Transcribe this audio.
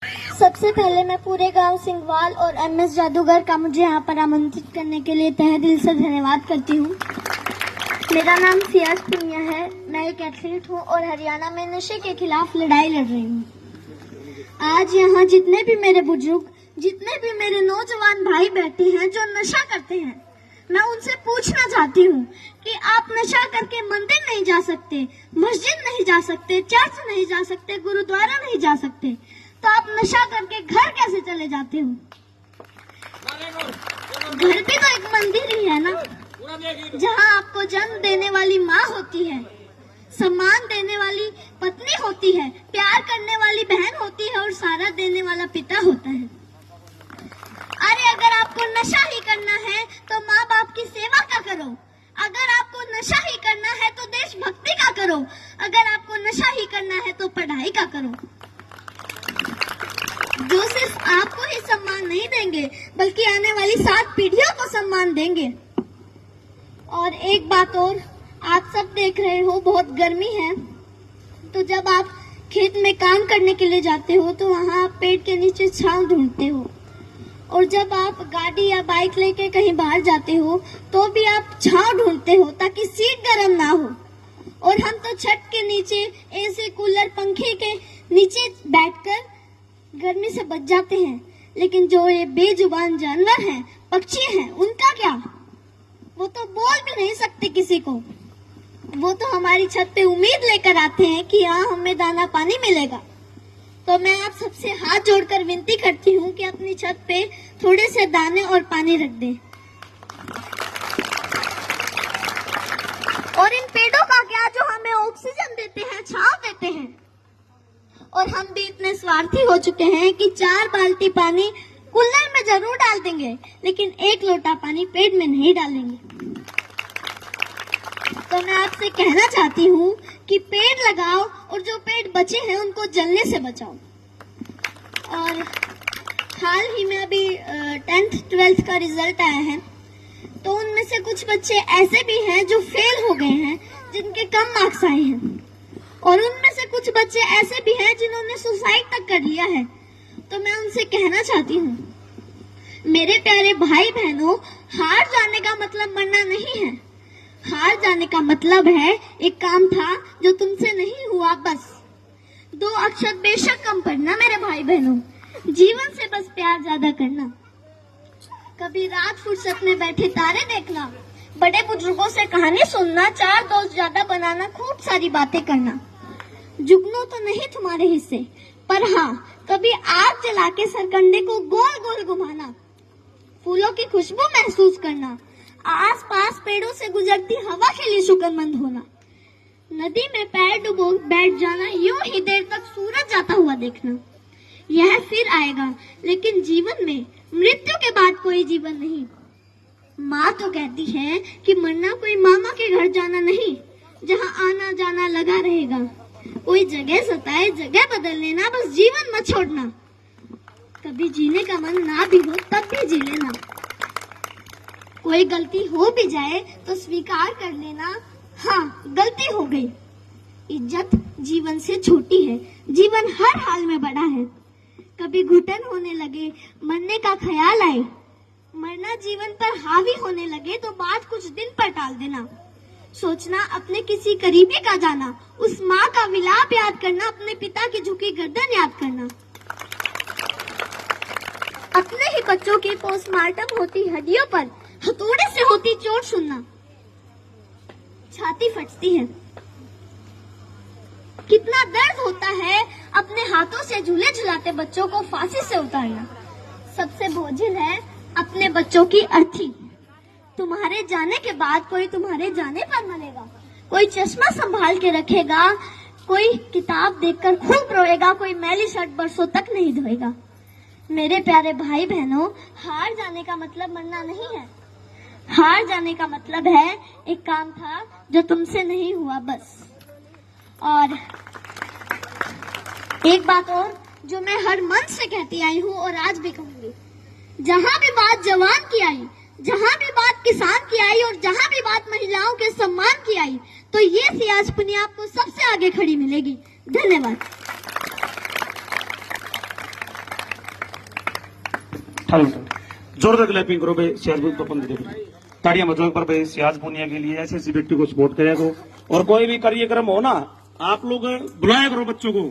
सबसे पहले मैं पूरे गांव सिंघवाल और एमएस जादूगर का मुझे यहाँ पर आमंत्रित करने के लिए तहे दिल से धन्यवाद करती हूँ। मेरा नाम सियाज पुनिया है। मैं एक एथलीट हूँ और हरियाणा में नशे के खिलाफ लड़ाई लड़ रही हूँ। आज यहाँ जितने भी मेरे बुजुर्ग, जितने भी मेरे नौजवान भाई बैठे हैं जो नशा करते हैं, मैं उनसे पूछना चाहती हूँ कि आप नशा करके मंदिर नहीं जा सकते, मस्जिद नहीं जा सकते, चर्च नहीं जा सकते, गुरुद्वारा नहीं जा सकते, तो आप नशा करके घर कैसे चले जाते हो? घर भी तो एक मंदिर ही है ना, जहाँ आपको जन्म देने वाली माँ होती है, सम्मान देने वाली पत्नी होती है, प्यार करने वाली बहन होती है और सहारा देने वाला पिता होता है। अरे अगर आपको नशा ही करना है तो माँ बाप की सेवा का करो। अगर आपको नशा ही करना है तो देशभक्ति का करो। अगर आपको नशा ही करना है तो पढ़ाई का करो। जो सिर्फ आपको ही सम्मान नहीं देंगे बल्कि आने वाली 7 पीढ़ियों को सम्मान देंगे। और एक बात और, आप सब देख रहे हो बहुत गर्मी है, तो जब आप खेत में काम करने के लिए जाते हो तो वहाँ आप पेड़ के नीचे छांव ढूंढते हो, और जब आप गाड़ी या बाइक लेके कहीं बाहर जाते हो तो भी आप छांव ढूंढते हो ताकि सीट गर्म ना हो। और हम तो छत के नीचे एसी, कूलर, पंखे के नीचे बैठकर गर्मी से बच जाते हैं। लेकिन जो ये बेजुबान जानवर हैं, पक्षी हैं, उनका क्या? वो तो बोल भी नहीं सकते किसी को। वो तो हमारी छत पे उम्मीद लेकर आते हैं कि यहाँ हमें दाना पानी मिलेगा। तो मैं आप सबसे हाथ जोड़कर विनती करती हूँ कि अपनी छत पे थोड़े से दाने और पानी रख दें। और इन पेड़ों का क्या जो हमें ऑक्सीजन देते हैं, छांव देते हैं। और हम भी इतने स्वार्थी हो चुके हैं कि 4 बाल्टी पानी कूलर में जरूर डाल देंगे, लेकिन 1 लोटा पानी पेड़ में नहीं डालेंगे। तो मैं आपसे कहना चाहती हूँ कि पेड़ लगाओ और जो पेड़ बचे हैं उनको जलने से बचाओ। और हाल ही में अभी 10th 12th का रिजल्ट आया है, तो उनमें से कुछ बच्चे ऐसे भी हैं जो फेल हो गए हैं, जिनके कम मार्क्स आए हैं, और उनमें से कुछ बच्चे ऐसे भी हैं जिन्होंने सुसाइड तक कर लिया है। तो मैं उनसे कहना चाहती हूँ, मेरे प्यारे भाई बहनों, हार जाने का मतलब मरना नहीं है। हार जाने का मतलब है एक काम था जो तुमसे नहीं हुआ, बस 2 अक्षर बेशक कम पढ़ना मेरे भाई बहनों। जीवन से बस प्यार ज्यादा करना, कभी रात फुर्सत में बैठे तारे देखना, बड़े बुजुर्गों से कहानी सुनना, 4 दोस्त ज्यादा बनाना, खूब सारी बातें करना। जुगनू तो नहीं तुम्हारे हिस्से, पर हाँ कभी आग जला के सरकंडे को गोल गोल घुमाना, फूलों की खुशबू महसूस करना, आसपास पेड़ों से गुजरती हवा के लिए शुक्रमंद होना, नदी में पैर डुबो बैठ जाना, यूं ही देर तक सूरज जाता हुआ देखना। यह फिर आएगा, लेकिन जीवन में मृत्यु के बाद कोई जीवन नहीं। माँ तो कहती है कि मरना कोई मामा के घर जाना नहीं, जहाँ आना जाना लगा रहेगा। कोई जगह सताए, जगह बदल लेना, बस जीवन मत छोड़ना। कभी जीने का मन ना भी हो तब भी जी लेना। कोई गलती हो भी जाए तो स्वीकार कर लेना, हाँ गलती हो गई। इज्जत जीवन से छोटी है, जीवन हर हाल में बड़ा है। कभी घुटन होने लगे, मरने का ख्याल आए, मरना जीवन पर हावी होने लगे तो बात कुछ दिन पर टाल देना। सोचना अपने किसी करीबी का जाना, उस माँ का विलाप याद करना, अपने पिता की झुकी गर्दन याद करना। अपने ही बच्चों की पोस्टमार्टम होती हड्डियों पर हथौड़े से होती चोट सुनना, छाती फटती है। कितना दर्द होता है अपने हाथों से झूले झुलाते बच्चों को फांसी से उतारना। सबसे बोझिल है अपने बच्चों की अर्थी। तुम्हारे जाने के बाद कोई तुम्हारे जाने पर मरेगा, कोई चश्मा संभाल के रखेगा, कोई किताब देखकर खूब रोएगा, कोई मैली शर्ट बरसों तक नहीं धोएगा। मेरे प्यारे भाई बहनों, हार जाने का मतलब मरना नहीं है। हार जाने का मतलब है एक काम था जो तुमसे नहीं हुआ, बस। और एक बात और जो मैं हर मन से कहती आई हूँ और आज भी कहूंगी, जहाँ भी बात जवान की आई, जहाँ भी बात किसान की आई और जहाँ भी बात महिलाओं के सम्मान की आई, तो ये सियाज पुनिया आपको सबसे आगे खड़ी मिलेगी। धन्यवाद। 18 मिनट जोरदार क्लैपिंग करो भाई सियाज पपन दे ताड़ियां बजाओ पर भाई सियाज पुनिया के लिए ऐसे ऐसे व्यक्ति को सपोर्ट करेगा। और कोई भी कार्यक्रम हो ना, आप लोग बुलाया करो बच्चों को।